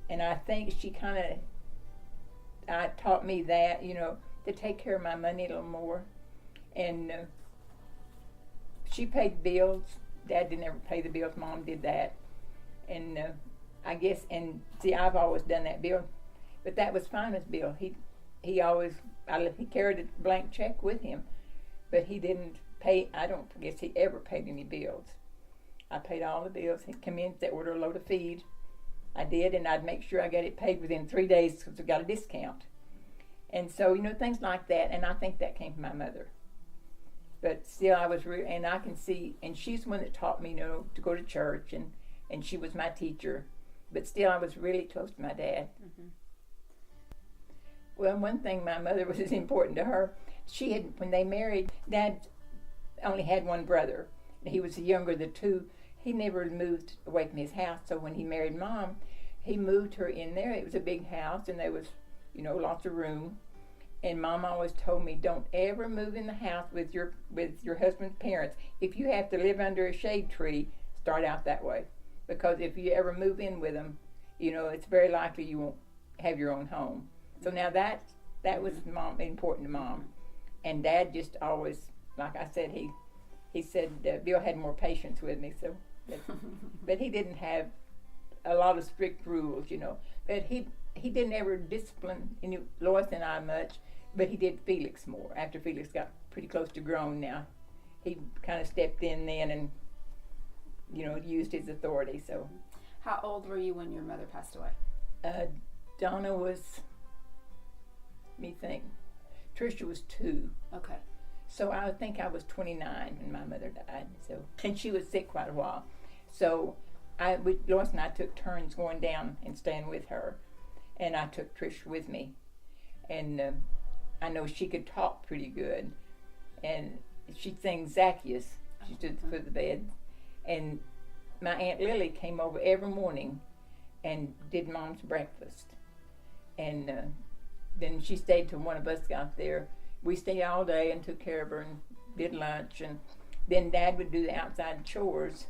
I think she kind of taught me that, to take care of my money a little more, and she paid bills. Dad didn't ever pay the bills. Mom did that, and I guess, and see, I've always done that, Bill, but that was fine with Bill. He always he carried a blank check with him, but he didn't pay. I don't guess he ever paid any bills. I paid all the bills. He'd come in, they'd order a load of feed. I did, and I'd make sure I got it paid within 3 days because we got a discount. And so, things like that, and I think that came from my mother. But still, I was and I can see, and she's the one that taught me, to go to church, and she was my teacher. But still, I was really close to my dad. Mm-hmm. Well, one thing, my mother was important to her. When they married, Dad only had one brother. He was the younger of the 2. He never moved away from his house, so when he married Mom, he moved her in there. It was a big house, and there was, lots of room. And Mom always told me, don't ever move in the house with your husband's parents. If you have to live under a shade tree, start out that way. Because if you ever move in with them, it's very likely you won't have your own home. So now that was important to Mom. And Dad just always, like I said, he said Bill had more patience with me, so. But he didn't have a lot of strict rules, But he didn't ever discipline Lois and I much, but he did Felix more. After Felix got pretty close to grown now, he kind of stepped in then and, used his authority. So. How old were you when your mother passed away? Donna was, let me think, Tricia was 2. Okay. So I think I was 29 when my mother died. So, and she was sick quite a while. So Lois and I took turns going down and staying with her. And I took Trish with me. And I know she could talk pretty good. And she'd sing Zacchaeus. She stood at the foot of the bed. And my Aunt Lily came over every morning and did Mom's breakfast. And then she stayed till one of us got there. We stayed all day and took care of her and did lunch. And then Dad would do the outside chores.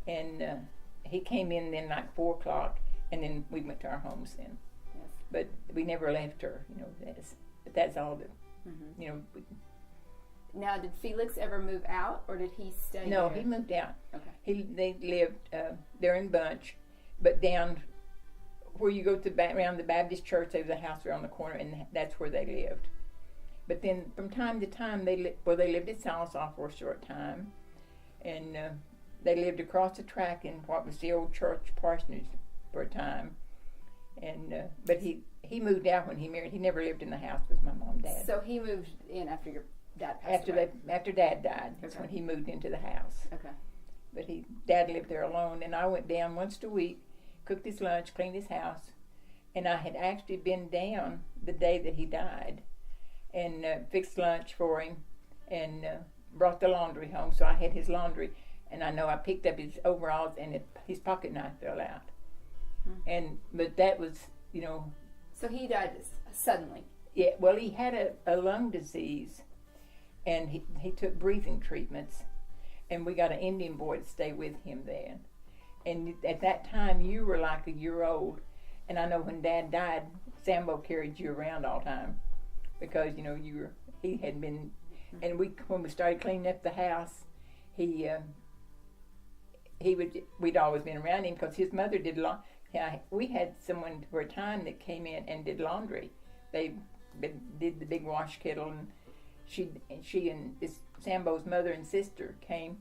And he came in then like 4 o'clock. And then we went to our homes then. Yes. But we never left her, But that's all that, Now, did Felix ever move out, or did he stay No, there? he moved out. Okay. They lived there in Bunch, but down where you go to around the Baptist church, there was a house around the corner, and that's where they lived. But then from time to time, they lived at Sallisaw for a short time, and they lived across the track in what was the old church parsonage for a time. And but he moved out when he married. He never lived in the house with my mom and dad. So he moved in after your dad passed away? After Dad died, that's Okay. when he moved into the house. Okay. But Dad lived there alone, and I went down once a week, cooked his lunch, cleaned his house, and I had actually been down the day that he died, and fixed lunch for him, and brought the laundry home. So I had his laundry, and I know I picked up his overalls, and his pocket knife fell out. But that was, So he died suddenly. Yeah. Well, he had a lung disease, and he took breathing treatments, and we got an Indian boy to stay with him then. And at that time, you were like a year old, and I know when Dad died, Sambo carried you around all the time, because he had been, and when we started cleaning up the house, we'd always been around him because his mother did we had someone for a time that came in and did laundry. They did the big wash kettle, and she and this Sambo's mother and sister came,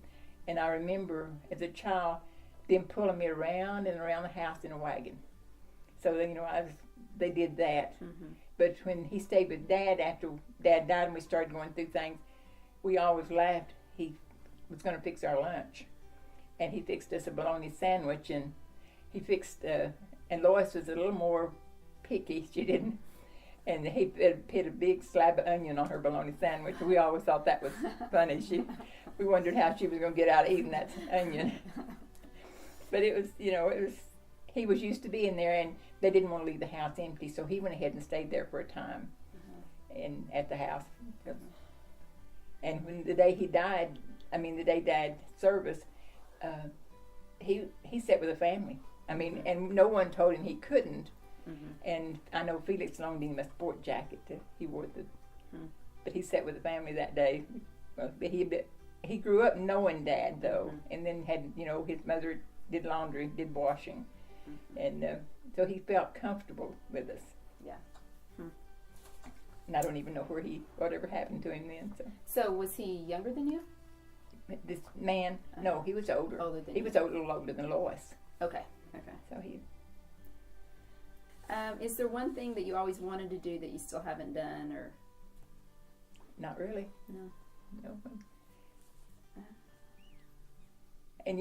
and I remember as a child them pulling me around and around the house in a wagon. So they did that. Mm-hmm. But when he stayed with Dad after Dad died and we started going through things, we always laughed. He was going to fix our lunch, and he fixed us a bologna sandwich, and he fixed and Lois was a little more picky. She didn't. And he put a big slab of onion on her bologna sandwich. We always thought that was funny. We wondered how she was going to get out of eating that onion. But it was, he was used to being there, and they didn't want to leave the house empty, so he went ahead and stayed there for a time, at the house. And when the day he died, the day Dad service, he sat with a family. And no one told him he couldn't. Mm-hmm. And I know Felix loaned him a sport jacket. He wore but he sat with the family that day. But he grew up knowing Dad though, and then had his mother did laundry, did washing, and so he felt comfortable with us. Yeah. And I don't even know whatever happened to him then. So was he younger than you? This man, no, he was older. Older than he you. was a little older than Lois. Okay. So he. Is there one thing that you always wanted to do that you still haven't done, or? Not really. No. And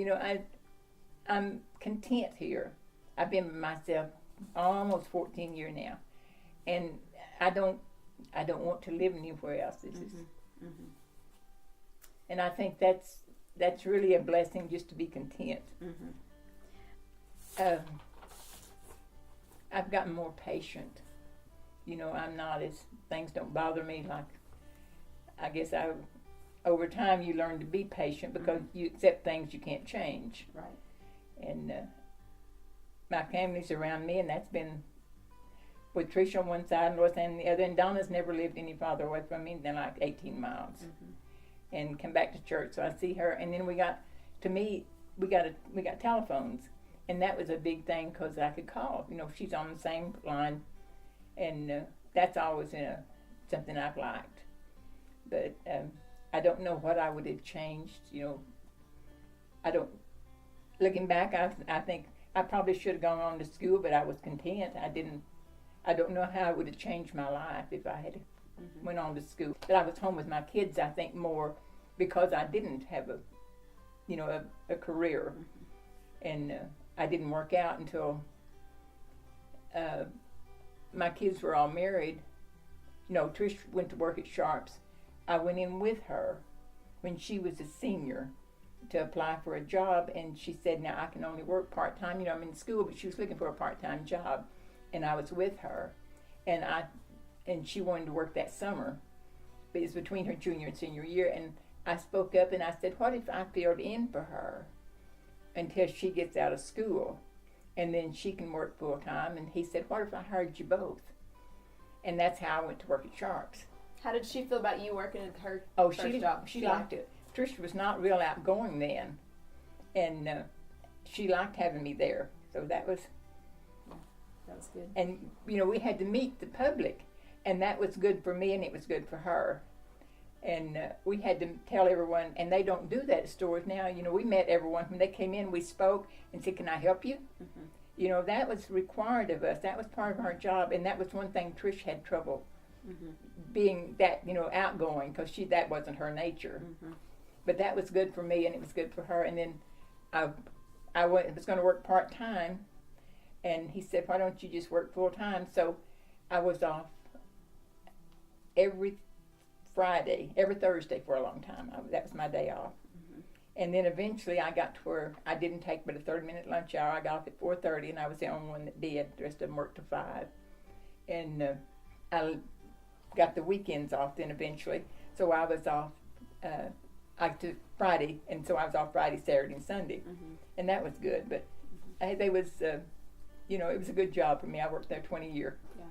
I'm content here. I've been with myself almost 14 years now, and I don't want to live anywhere else. And I think that's really a blessing, just to be content. I've gotten more patient. I'm not things don't bother me like, I guess over time you learn to be patient because you accept things you can't change. Right. And my family's around me, and that's been with Tricia on one side and Lois on the other, and Donna's never lived any farther away from me than like 18 miles. And come back to church, so I see her, and then we got telephones. And that was a big thing because I could call. She's on the same line, and that's always something I've liked. But I don't know what I would have changed. I don't. Looking back, I think I probably should have gone on to school, but I was content. I don't know how I would have changed my life if I had went on to school. But I was home with my kids, I think, more because I didn't have a career, and. I didn't work out until my kids were all married. Trish went to work at Sharps. I went in with her when she was a senior to apply for a job, and she said, now I can only work part-time. I'm in school, but she was looking for a part-time job, and I was with her, and she wanted to work that summer, but it's between her junior and senior year, and I spoke up and I said, what if I filled in for her until she gets out of school, and then she can work full time? And he said, what if I hired you both? And that's how I went to work at Sharps. How did she feel about you working at her Oh, first job? she liked it. Tricia was not real outgoing then, and she liked having me there. So that was good. And we had to meet the public, and that was good for me, and it was good for her. And we had to tell everyone, and they don't do that at stores now. We met everyone when they came in. We spoke and said, "Can I help you?" Mm-hmm. That was required of us. That was part of our job, and that was one thing Trish had trouble being that outgoing, because that wasn't her nature. Mm-hmm. But that was good for me, and it was good for her. And then I was going to work part-time, and he said, "Why don't you just work full-time?" So I was off every Thursday for a long time. That was my day off. Mm-hmm. And then eventually I got to where I didn't take but a 30-minute lunch hour. I got off at 4:30, and I was the only one that did. The rest of them worked to 5. And I got the weekends off then eventually. So I was off I took Friday, and so I was off Friday, Saturday, and Sunday. Mm-hmm. And that was good. But it was a good job for me. I worked there 20 years. Yeah.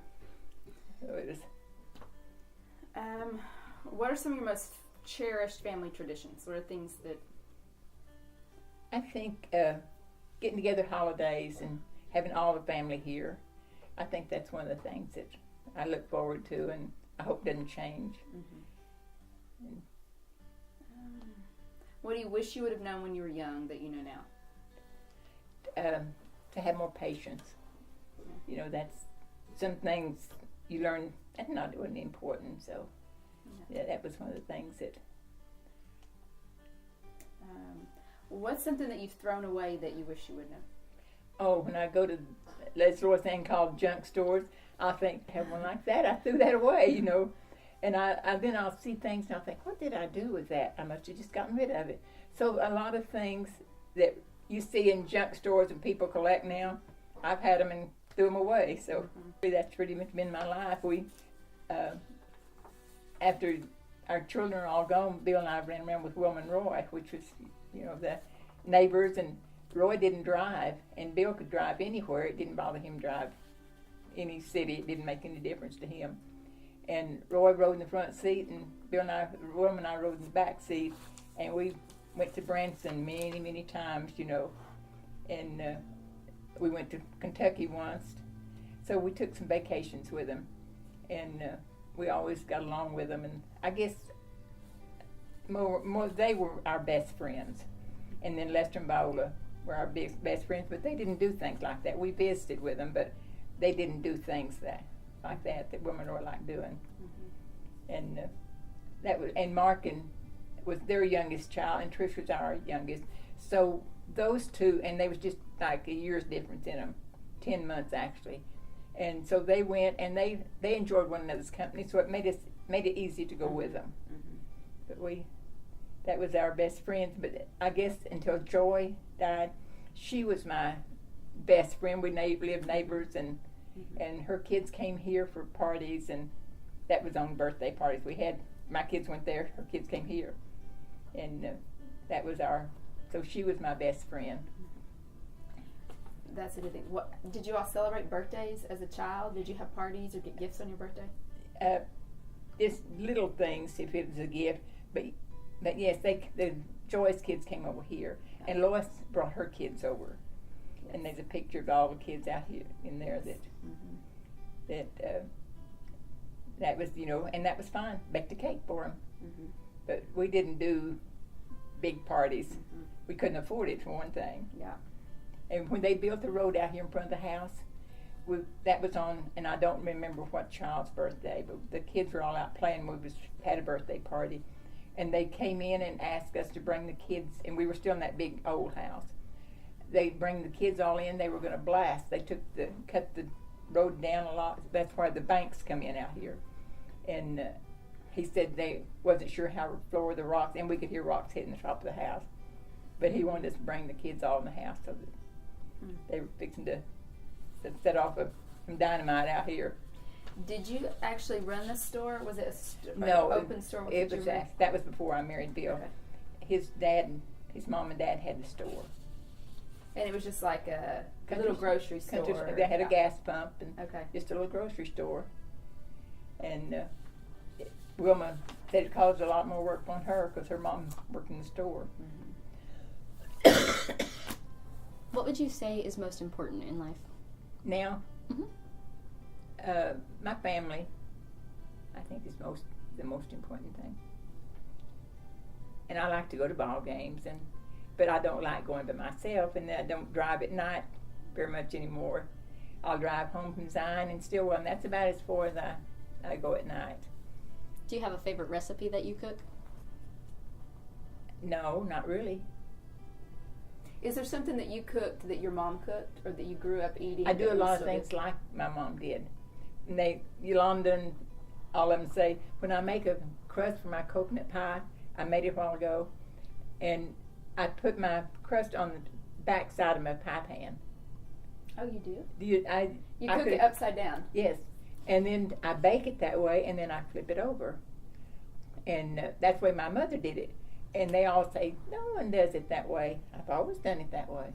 So it was. What are some of your most cherished family traditions? What are things that... I think getting together holidays and having all the family here. I think that's one of the things that I look forward to, and I hope doesn't change. Mm-hmm. What do you wish you would have known when you were young that you know now? To have more patience. Yeah. That's some things you learn. That's not really important, so... Yeah, that was one of the things that... what's something that you've thrown away that you wish you would know? Oh, when I go to, there's a thing called junk stores, I think, have one like that. I threw that away, And then I'll see things and I'll think, what did I do with that? I must have just gotten rid of it. So a lot of things that you see in junk stores and people collect now, I've had them and threw them away. So that's pretty much been my life. After our children are all gone, Bill and I ran around with Wilma and Roy, which was, the neighbors, and Roy didn't drive, and Bill could drive anywhere. It didn't bother him to drive any city. It didn't make any difference to him. And Roy rode in the front seat, and Wilma and I rode in the back seat, and we went to Branson many, many times, and we went to Kentucky once. So we took some vacations with them, and we always got along with them, and I guess more they were our best friends, and then Lester and Viola were our best friends, but they didn't do things like that. We visited with them, but they didn't do things like that women were like doing. Mm-hmm. And Mark was their youngest child, and Trish was our youngest. So those two, and they was just like a year's difference in them, 10 months actually. And so they went, and they enjoyed one another's company, so it made it easy to go with them. Mm-hmm. But that was our best friends. But I guess until Joy died, she was my best friend. We lived neighbors, and her kids came here for parties, and that was on birthday parties. My kids went there, her kids came here, and that was so she was my best friend. That's a good thing. What did you all celebrate birthdays as a child? Did you have parties or get gifts on your birthday? Just little things if it was a gift, but yes, the Joy's kids came over here, and Lois brought her kids over, and there's a picture of all the kids out here in there that was and that was fine. Baked a cake for them, but we didn't do big parties. We couldn't afford it for one thing. Yeah. And when they built the road out here in front of the house, that was on, and I don't remember what child's birthday, but the kids were all out playing. We had a birthday party, and they came in and asked us to bring the kids, and we were still in that big old house. They bring the kids all in. They were going to blast. They cut the road down a lot. That's why the banks come in out here. And he said they wasn't sure how to floor the rocks, and we could hear rocks hitting the top of the house. But he wanted us to bring the kids all in the house, so that they were fixing to set off some dynamite out here. Did you actually run the store? Was it an open store? That was before I married Bill. Okay. His mom and dad had the store. And it was just like a little grocery store. They had a gas pump and just a little grocery store. And Wilma said it caused a lot more work on her because her mom worked in the store. What would you say is most important in life? Now, Mm-hmm. My family, I think, is the most important thing. And I like to go to ball games, but I don't like going by myself, and I don't drive at night very much anymore. I'll drive home from Zion and Stillwell, and that's about as far as I go at night. Do you have a favorite recipe that you cook? No, not really. Is there something that you cooked that your mom cooked or that you grew up eating? I do a lot of things like my mom did. And Yolanda and all of them say, when I make a crust for my coconut pie, I made it a while ago, and I put my crust on the back side of my pie pan. Oh, you do? You cook it upside down? Yes. And then I bake it that way, and then I flip it over. And that's the way my mother did it. And they all say, no one does it that way. I've always done it that way.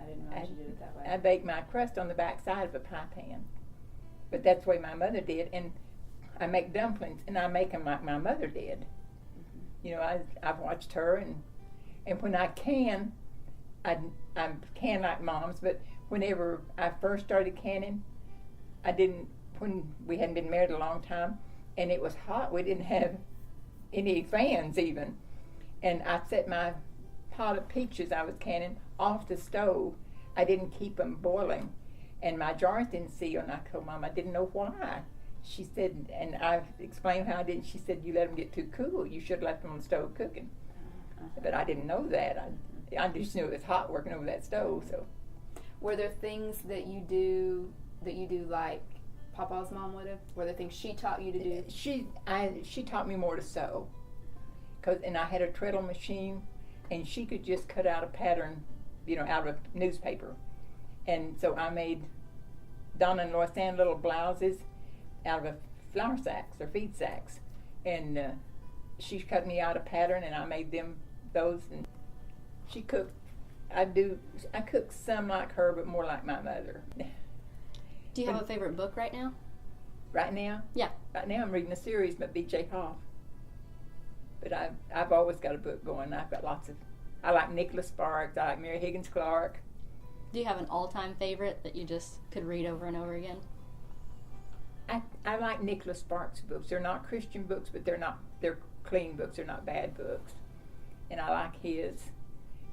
I didn't realize you did it that way. I bake my crust on the back side of a pie pan. But that's the way my mother did. And I make dumplings, and I make them like my mother did. You know, I've watched her, and when I can, I can like Mom's, but whenever I first started canning, when we hadn't been married a long time, and it was hot, we didn't have any fans even. And I set my pot of peaches I was canning off the stove. I didn't keep them boiling. And my jars didn't seal, and I told Mom I didn't know why. She said, and I explained how I did. She said, you let them get too cool. You should have left them on the stove cooking. But I didn't know that. I just knew it was hot working over that stove. So, were there things that you do like Papa's mom would have? Were there things she taught you to do? She taught me more to sew. And I had a treadle machine, and she could just cut out a pattern, out of a newspaper. And so I made Donna and Lois Ann little blouses out of flour sacks or feed sacks. And she cut me out a pattern, and I made them those. And she cooked. I cook some like her, but more like my mother. Do you have a favorite book right now? Right now? Yeah. Right now I'm reading a series by B.J. Hoff. But I've always got a book going. I've got I like Nicholas Sparks. I like Mary Higgins Clark. Do you have an all-time favorite that you just could read over and over again? I like Nicholas Sparks' books. They're not Christian books, but they're clean books. They're not bad books. And I like his.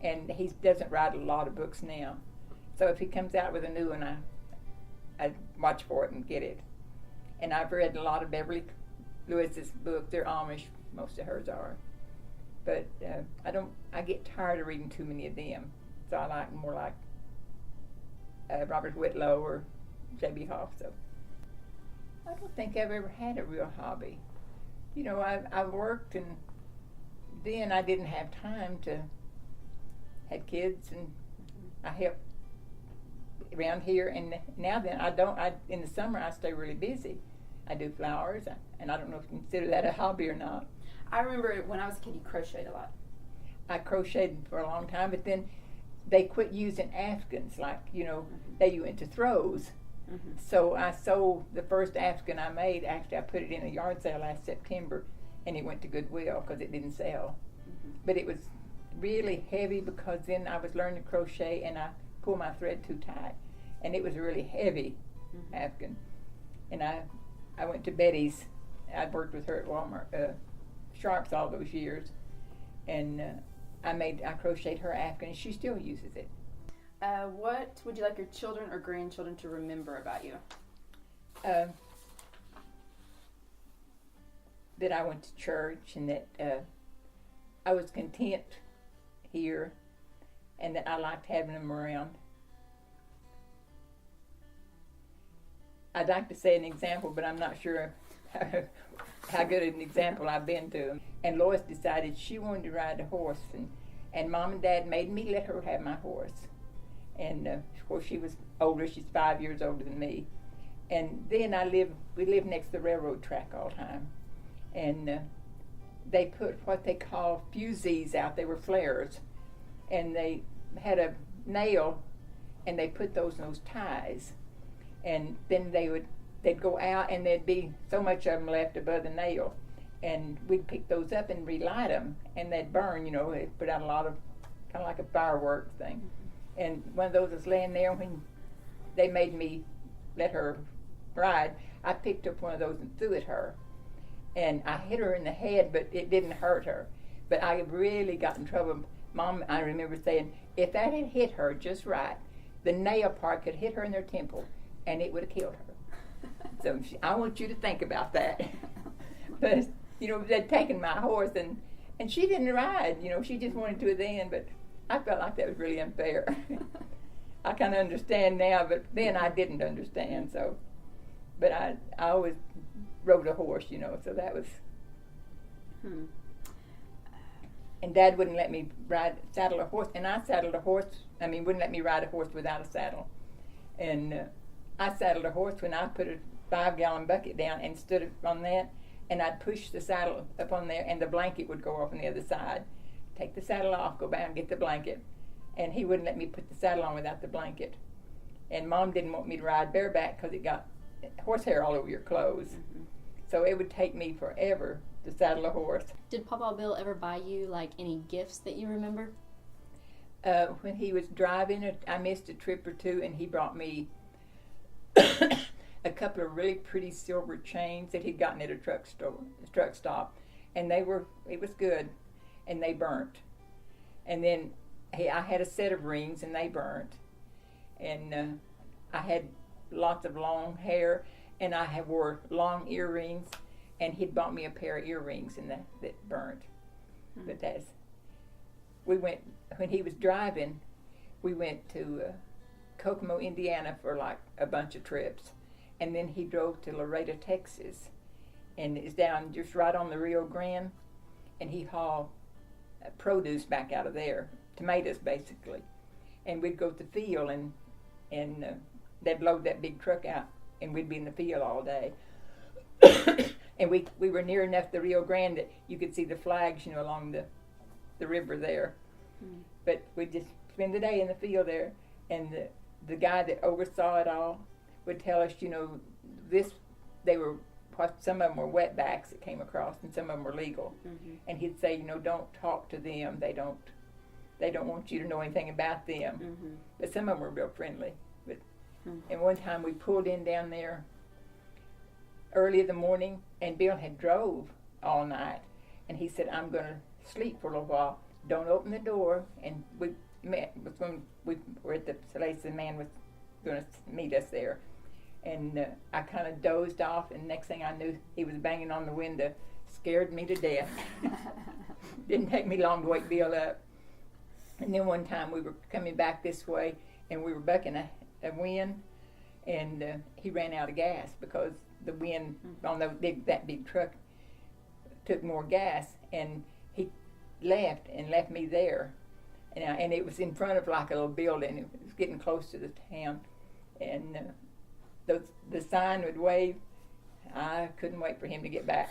And he doesn't write a lot of books now. So if he comes out with a new one, I watch for it and get it. And I've read a lot of Beverly Lewis's books. They're Amish. Most of hers are. But I get tired of reading too many of them. So I like more like Robert Whitlow or J.B. Hoff. So I don't think I've ever had a real hobby. I've worked, and then I didn't have time to have kids, and I help around here. And now then, in the summer I stay really busy. I do flowers, and I don't know if you consider that a hobby or not. I remember when I was a kid, you crocheted a lot. I crocheted for a long time, but then they quit using afghans, they went to throws. Mm-hmm. So I sold the first afghan I made. Actually, I put it in a yard sale last September, and it went to Goodwill because it didn't sell. Mm-hmm. But it was really heavy because then I was learning to crochet, and I pulled my thread too tight, and it was a really heavy afghan. And I went to Betty's. I'd worked with her at Walmart, Sharps all those years, and I crocheted her afghan, and she still uses it. What would you like your children or grandchildren to remember about you? That I went to church, and that I was content here, and that I liked having them around. I'd like to say an example, but I'm not sure how good an example I've been to them. And Lois decided she wanted to ride a horse, and Mom and Dad made me let her have my horse. And of course she was older, she's 5 years older than me. And then we lived next to the railroad track all the time. And they put what they call fusees out, they were flares. And they had a nail, and they put those in those ties. And then they'd go out, and there'd be so much of them left above the nail. and we'd pick those up and relight them, and they'd burn. It put out a lot of, kind of like a fireworks thing. And one of those was laying there when they made me let her ride. I picked up one of those and threw it at her, and I hit her in the head, but it didn't hurt her. But I really got in trouble. Mom, I remember saying, if that had hit her just right, the nail part could hit her in her temple, and it would have killed her. So I want you to think about that. But they'd taken my horse, and she didn't ride. She just wanted to at the end. But I felt like that was really unfair. I kind of understand now, but then I didn't understand. So, but I always rode a horse, so that was. And Dad wouldn't let me saddle a horse, and I saddled a horse. Wouldn't let me ride a horse without a saddle. And I saddled a horse when I put a 5-gallon bucket down and stood it on that, and I'd push the saddle up on there, and the blanket would go off on the other side. Take the saddle off, go back and get the blanket. And he wouldn't let me put the saddle on without the blanket. And Mom didn't want me to ride bareback because it got horsehair all over your clothes. Mm-hmm. So it would take me forever to saddle a horse. Did Papa Bill ever buy you any gifts that you remember? When he was driving, I missed a trip or two, and he brought me a couple of really pretty silver chains that he'd gotten at a truck stop, and it was good, and they burnt. And then I had a set of rings, and they burnt. And I had lots of long hair, and I wore long earrings, and he'd bought me a pair of earrings, and that burnt. Mm-hmm. But when he was driving, we went to Kokomo, Indiana for a bunch of trips. And then he drove to Laredo, Texas, and it's down just right on the Rio Grande, and he hauled produce back out of there, tomatoes basically. And we'd go to the field, and they'd load that big truck out, and we'd be in the field all day. And we were near enough the Rio Grande that you could see the flags, along the river there. Mm. But we'd just spend the day in the field there, and the guy that oversaw it all would tell us, some of them were wetbacks that came across, and some of them were legal. Mm-hmm. And he'd say, don't talk to them. They don't want you to know anything about them. Mm-hmm. But some of them were real friendly. But and one time we pulled in down there early in the morning, and Bill had drove all night, and he said, I'm going to sleep for a little while. Don't open the door. And we were at the place the man was going to meet us there. And I kind of dozed off, and next thing I knew, he was banging on the window. Scared me to death. Didn't take me long to wake Bill up. And then one time we were coming back this way, and we were bucking a wind, and he ran out of gas because the wind on that big truck took more gas, and he left me there. And it was in front of a little building. It was getting close to the town, and the sign would wave. I couldn't wait for him to get back.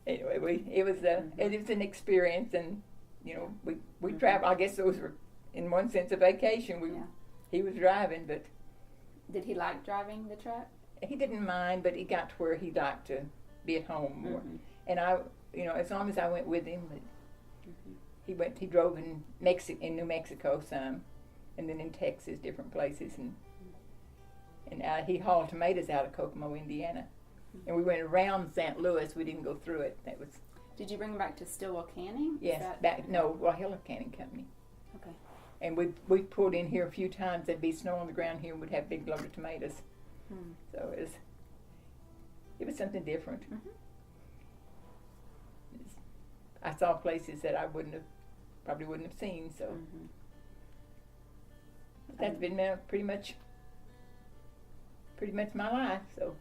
Anyway, it was an experience, and we traveled. I guess those were, in one sense, a vacation. He was driving, but did he like driving the truck? He didn't mind, but he got to where he liked to be at home more. Mm-hmm. And I, as long as I went with him, mm-hmm. He drove in New Mexico some, and then in Texas, different places, and he hauled tomatoes out of Kokomo, Indiana. Mm-hmm. And we went around St. Louis. We didn't go through it. Did you bring them back to Stillwell Canning? Yes, Walhalla Canning Company. Okay. And we pulled in here a few times. There'd be snow on the ground here, and we'd have big load of tomatoes. Hmm. So it was something different. Mm-hmm. I saw places that I probably wouldn't have seen. So mm-hmm. That's been pretty much my life. So.